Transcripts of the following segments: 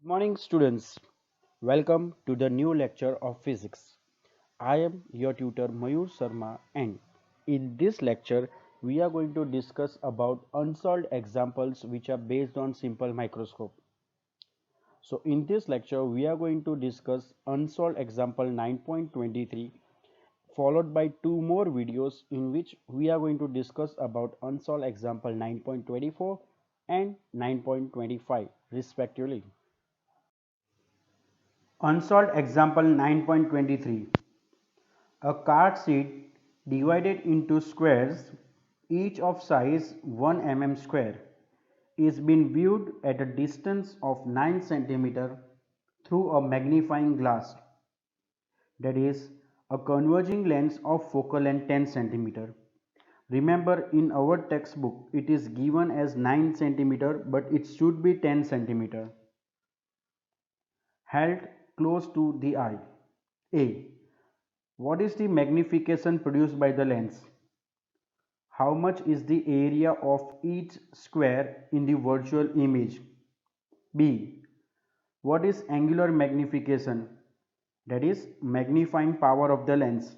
Morning students, welcome to the new lecture of physics. I am your tutor Mayur Sharma and in this lecture we are going to discuss about unsolved examples which are based on simple microscope. So in this lecture we are going to discuss unsolved example 9.23 followed by two more videos in which we are going to discuss about unsolved example 9.24 and 9.25 respectively. Unsolved example 9.23. A card sheet divided into squares, each of size 1 mm square, is being viewed at a distance of 9 cm through a magnifying glass, that is, a converging lens of focal length 10 cm. Remember, in our textbook it is given as 9 cm, but it should be 10 cm. Held close to the eye. A. What is the magnification produced by the lens? How much is the area of each square in the virtual image? B. What is angular magnification? That is magnifying power of the lens.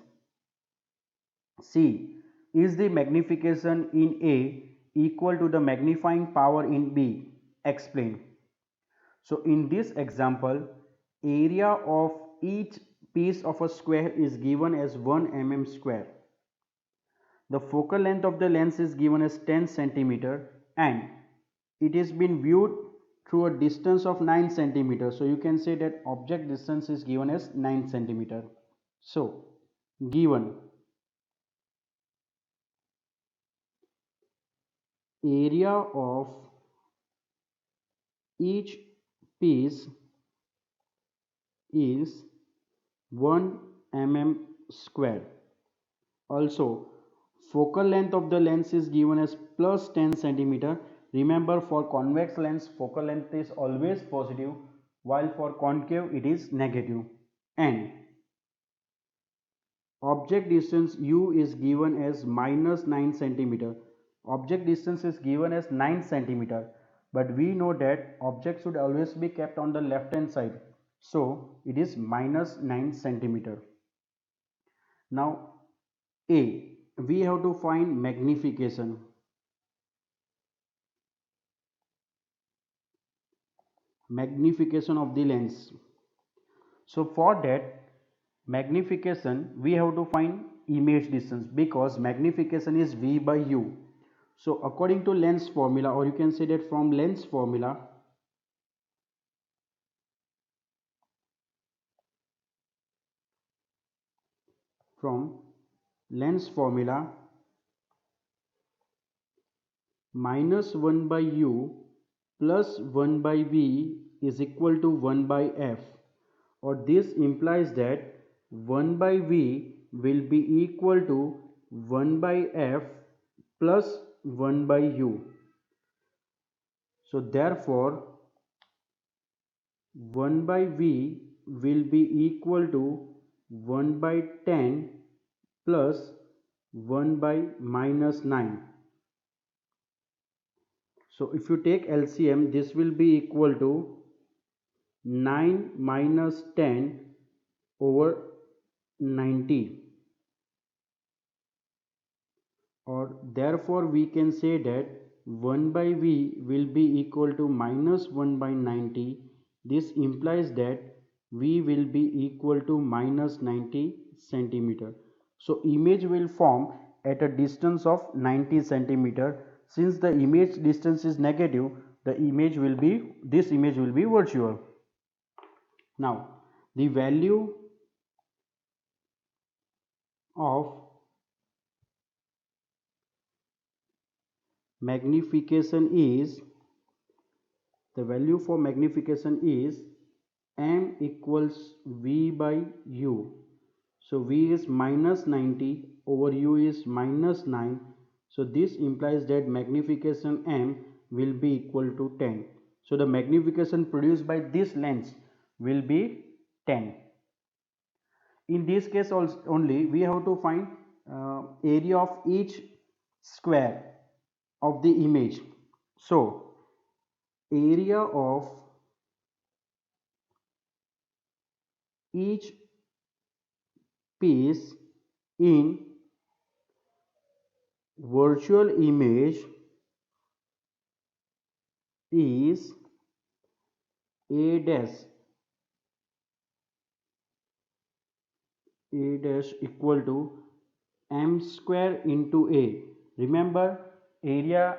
C. Is the magnification in A equal to the magnifying power in B? Explain. So in this example, area of each piece of a square is given as 1 mm square. The focal length of the lens is given as 10 centimeter and it is been viewed through a distance of 9 centimeter. So you can say that object distance is given as 9 centimeter. So given area of each piece is 1 mm square. Also, focal length of the lens is given as plus 10 centimeter. Remember, for convex lens focal length is always positive, while for concave it is negative. And object distance u is given as minus 9 centimeter. Object distance is given as 9 centimeter, but we know that object should always be kept on the left hand side, so it is minus 9 centimeter. Now A, we have to find magnification. Magnification of the lens. So for that magnification we have to find image distance, because magnification is V by U. So according to lens formula, or you can say that from lens formula, from lens formula minus 1 by U plus 1 by V is equal to 1 by F, or this implies that 1 by V will be equal to 1 by F plus 1 by U. So therefore 1 by V will be equal to 1 by 10 plus 1 by minus 9. So if you take LCM, this will be equal to 9 minus 10 over 90, or therefore we can say that 1 by V will be equal to minus 1 by 90. This implies that V will be equal to minus 90 centimeter. So image will form at a distance of 90 centimeter. Since the image distance is negative, this image will be virtual. Now the value of magnification is, the value for magnification is m equals v by u. So v is minus 90 over u is minus 9. So this implies that magnification m will be equal to 10. So the magnification produced by this lens will be 10. In this case also only we have to find area of each square of the image. So area of each piece in virtual image is a dash equal to m square into a. Remember, area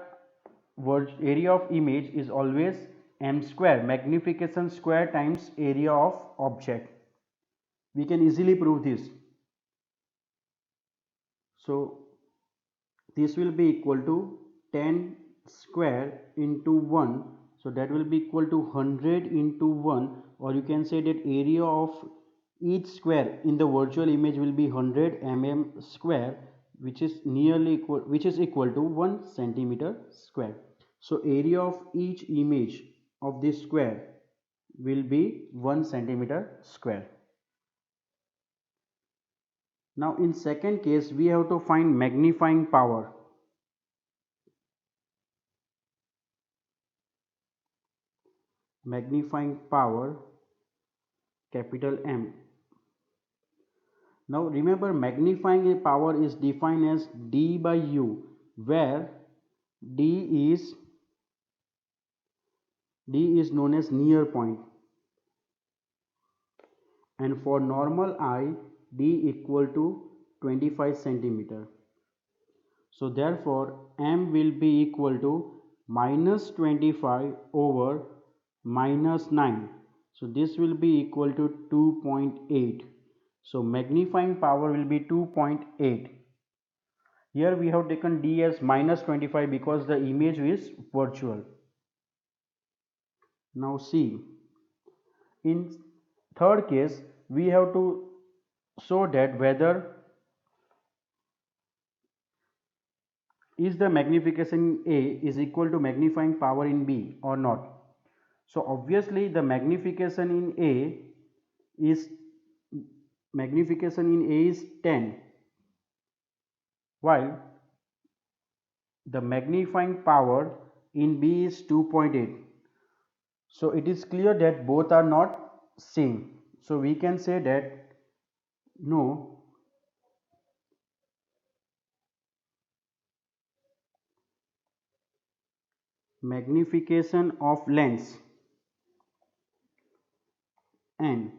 area of image is always m square, magnification square times area of object. We can easily prove this. So this will be equal to 10 square into 1, so that will be equal to 100 into 1, or you can say that area of each square in the virtual image will be 100 square, which is equal to 1 centimeter square. So area of each image of this square will be 1 centimeter square. Now in second case we have to find magnifying power. Magnifying power, capital M. Now remember, magnifying power is defined as D by U, where D is known as near point, and for normal eye D equal to 25 centimeter. So therefore M will be equal to minus 25 over minus 9. So this will be equal to 2.8. So magnifying power will be 2.8. Here we have taken D as minus 25 because the image is virtual. Now see, in third case we have to show that whether is the magnification in A is equal to magnifying power in B or not. So obviously the magnification in A is 10, while the magnifying power in B is 2.8. So it is clear that both are not same. So we can say that no magnification of lens and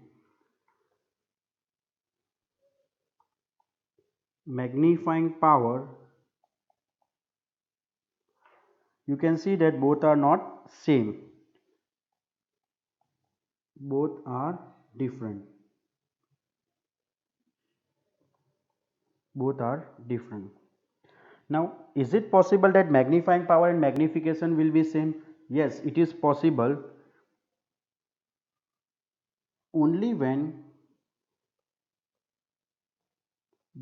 magnifying power, you can see that both are not same, both are different, both are different. Now is it possible that magnifying power and magnification will be same? Yes, it is possible only when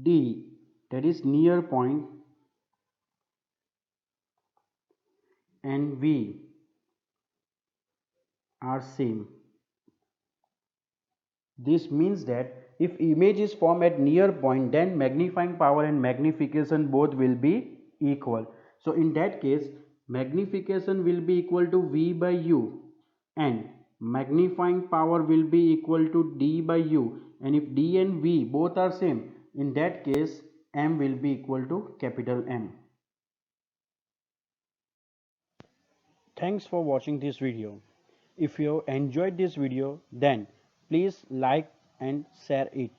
D, that is near point, and V are same. This means that if image is formed at near point, then magnifying power and magnification both will be equal. So in that case, magnification will be equal to V by U and magnifying power will be equal to D by U. And if D and V both are same, in that case M will be equal to capital M. Thanks for watching this video. If you enjoyed this video, then please like and share it.